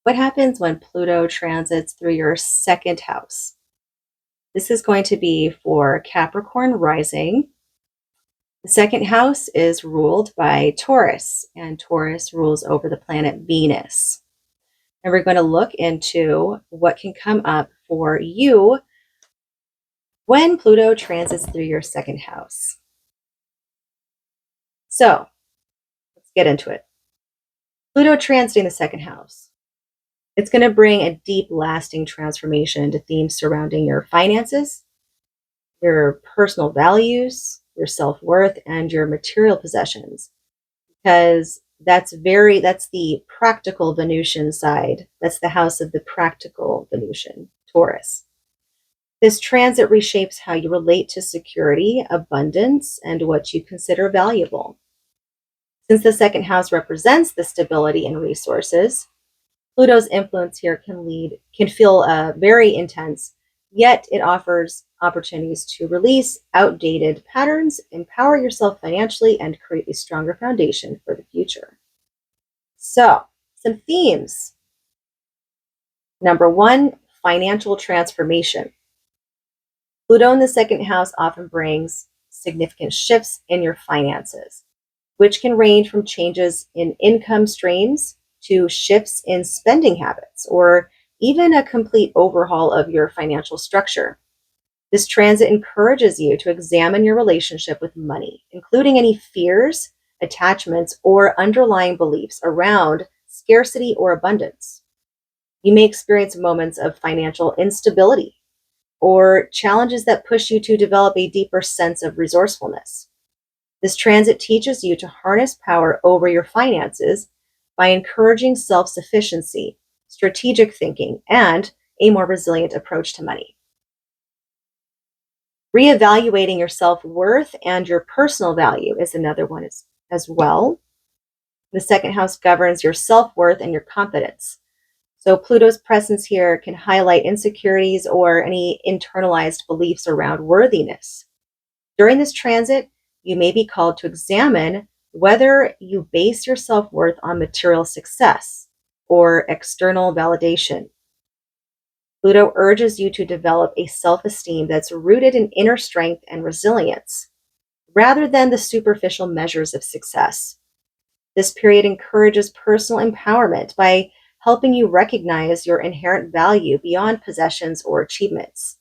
What happens when Pluto transits through your second house? This is going to be for Capricorn rising. The second house is ruled by Taurus, and Taurus rules over the planet Venus. And we're going to look into what can come up for you when Pluto transits through your second house. So let's get into it. Pluto transiting the second house. It's going to bring a deep, lasting transformation into themes surrounding your finances, your personal values, your self-worth, and your material possessions. Because that's the practical Venusian side. That's the house of the practical Venusian, Taurus. This transit reshapes how you relate to security, abundance, and what you consider valuable. Since the second house represents the stability and resources, Pluto's influence here can feel very intense, yet it offers opportunities to release outdated patterns, empower yourself financially, and create a stronger foundation for the future. So, some themes. Number one, financial transformation. Pluto in the second house often brings significant shifts in your finances, which can range from changes in income streams to shifts in spending habits, or even a complete overhaul of your financial structure. This transit encourages you to examine your relationship with money, including any fears, attachments, or underlying beliefs around scarcity or abundance. You may experience moments of financial instability or challenges that push you to develop a deeper sense of resourcefulness. This transit teaches you to harness power over your finances by encouraging self-sufficiency, strategic thinking, and a more resilient approach to money. Reevaluating your self-worth and your personal value is another one as well. The second house governs your self-worth and your confidence. So Pluto's presence here can highlight insecurities or any internalized beliefs around worthiness. During this transit, you may be called to examine whether you base your self-worth on material success or external validation. Pluto urges you to develop a self-esteem that's rooted in inner strength and resilience, rather than the superficial measures of success. This period encourages personal empowerment by helping you recognize your inherent value beyond possessions or achievements.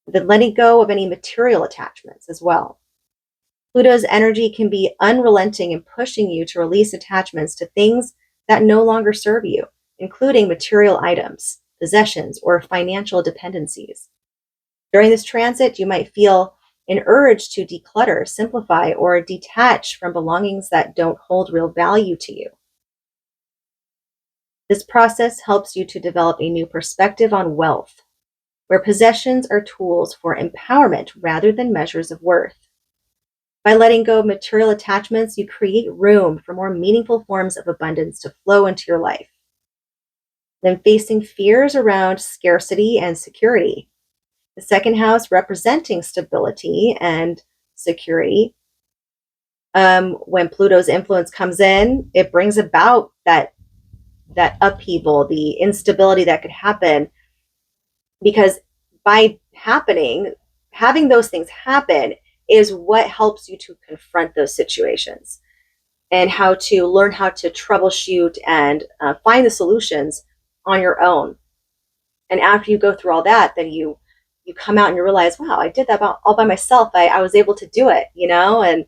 Then letting go of any material attachments as well. Pluto's energy can be unrelenting in pushing you to release attachments to things that no longer serve you, including material items, possessions, or financial dependencies. During this transit, you might feel an urge to declutter, simplify, or detach from belongings that don't hold real value to you. This process helps you to develop a new perspective on wealth, where possessions are tools for empowerment rather than measures of worth. By letting go of material attachments, you create room for more meaningful forms of abundance to flow into your life. Then facing fears around scarcity and security. The second house representing stability and security. When Pluto's influence comes in, it brings about that upheaval, the instability that could happen, because by having those things happen is what helps you to confront those situations and how to learn how to troubleshoot and find the solutions on your own. And after you go through all that, then you come out and you realize, wow, I did that all by myself. I was able to do it, and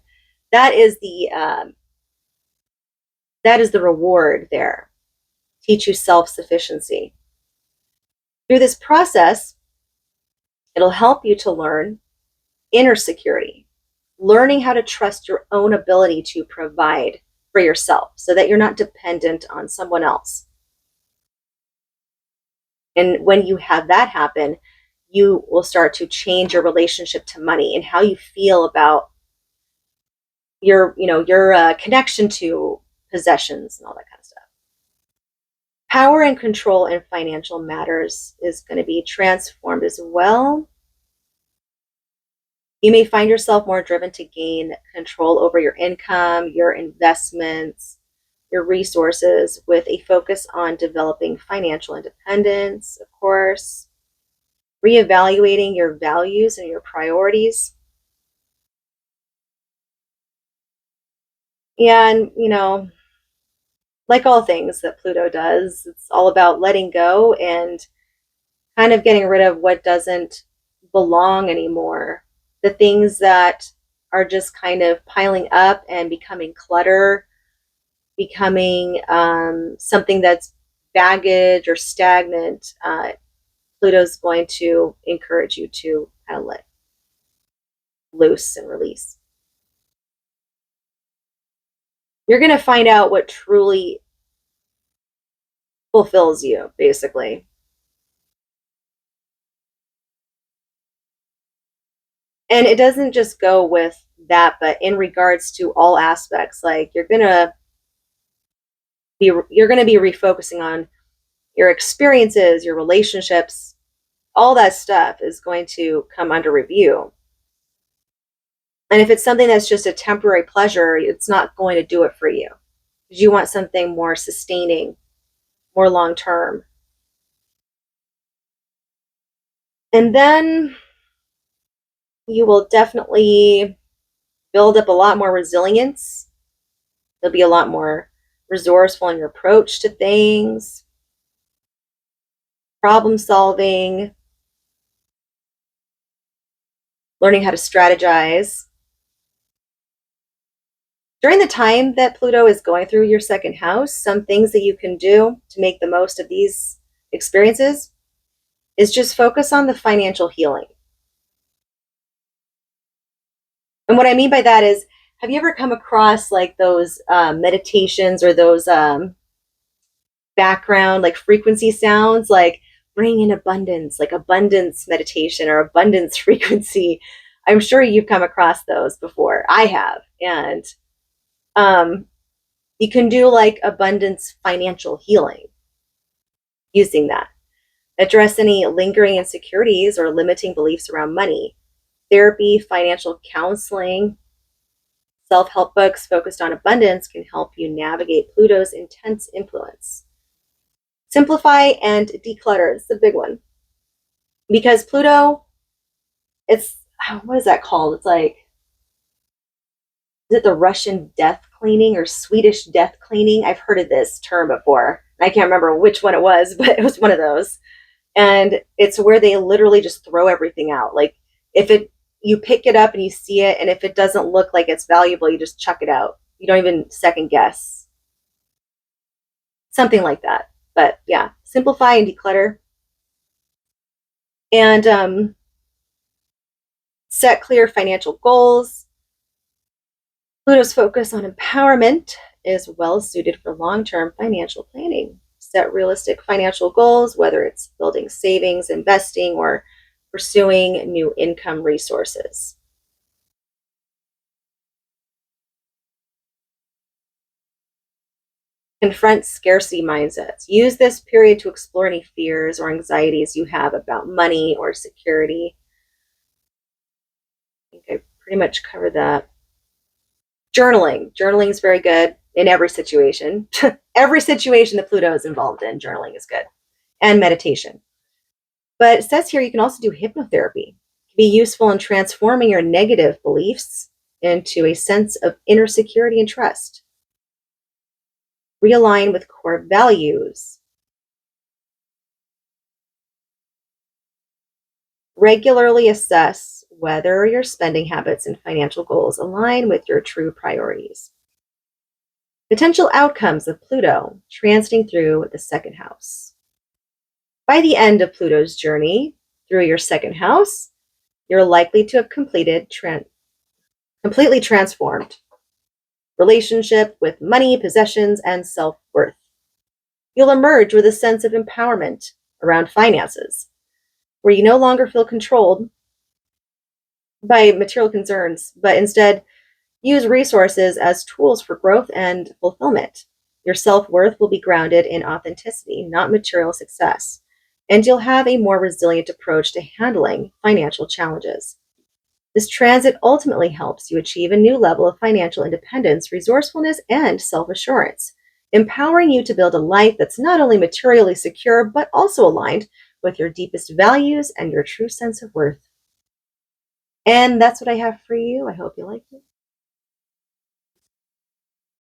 that is the reward there. Teach you self-sufficiency. Through this process, it'll help you to learn inner security, learning how to trust your own ability to provide for yourself so that you're not dependent on someone else. And when you have that happen, you will start to change your relationship to money and how you feel about your connection to possessions and all that kind of stuff. Power and control in financial matters is going to be transformed as well. You may find yourself more driven to gain control over your income, your investments, your resources with a focus on developing financial independence, of course, reevaluating your values and your priorities. And, like all things that Pluto does, it's all about letting go and kind of getting rid of what doesn't belong anymore. The things that are just kind of piling up and becoming clutter, becoming something that's baggage or stagnant. Pluto's going to encourage you to kind of let loose and release. You're going to find out what truly fulfills you, basically. And it doesn't just go with that, but in regards to all aspects, like you're going to be refocusing on your experiences, your relationships, all that stuff is going to come under review. And if it's something that's just a temporary pleasure, it's not going to do it for you. Because you want something more sustaining, more long term. And then you will definitely build up a lot more resilience. You'll be a lot more resourceful in your approach to things, problem solving, learning how to strategize. During the time that Pluto is going through your second house, some things that you can do to make the most of these experiences is just focus on the financial healing. And what I mean by that is, have you ever come across like those meditations or those background like frequency sounds, like bring in abundance, like abundance meditation or abundance frequency? I'm sure you've come across those before. I have. And you can do like abundance financial healing using that. Address any lingering insecurities or limiting beliefs around money. Therapy, financial counseling, self-help books focused on abundance can help you navigate Pluto's intense influence. Simplify and declutter. It's the big one. Because Pluto, it's, what is that called? It's like, is it the Russian death cleaning or Swedish death cleaning? I've heard of this term before. I can't remember which one it was, but it was one of those. And it's where they literally just throw everything out. Like you pick it up and you see it, and if it doesn't look like it's valuable, you just chuck it out. You don't even second guess. Something like that. But yeah, simplify and declutter. And set clear financial goals. Pluto's focus on empowerment is well suited for long-term financial planning. Set realistic financial goals, whether it's building savings, investing, or pursuing new income resources. Confront scarcity mindsets. Use this period to explore any fears or anxieties you have about money or security. I think I pretty much covered that. Journaling. Journaling is very good in every situation. Every situation that Pluto is involved in, journaling is good. And meditation. But it says here you can also do hypnotherapy. It can be useful in transforming your negative beliefs into a sense of inner security and trust. Realign with core values. Regularly assess whether your spending habits and financial goals align with your true priorities. Potential outcomes of Pluto transiting through the second house. By the end of Pluto's journey through your second house, you're likely to have completely transformed relationship with money, possessions, and self-worth. You'll emerge with a sense of empowerment around finances, where you no longer feel controlled by material concerns, but instead use resources as tools for growth and fulfillment. Your self-worth will be grounded in authenticity, not material success, and you'll have a more resilient approach to handling financial challenges. This transit ultimately helps you achieve a new level of financial independence, resourcefulness, and self-assurance. empowering you to build a life that's not only materially secure, but also aligned with your deepest values and your true sense of worth. And that's what I have for you. I hope you liked it.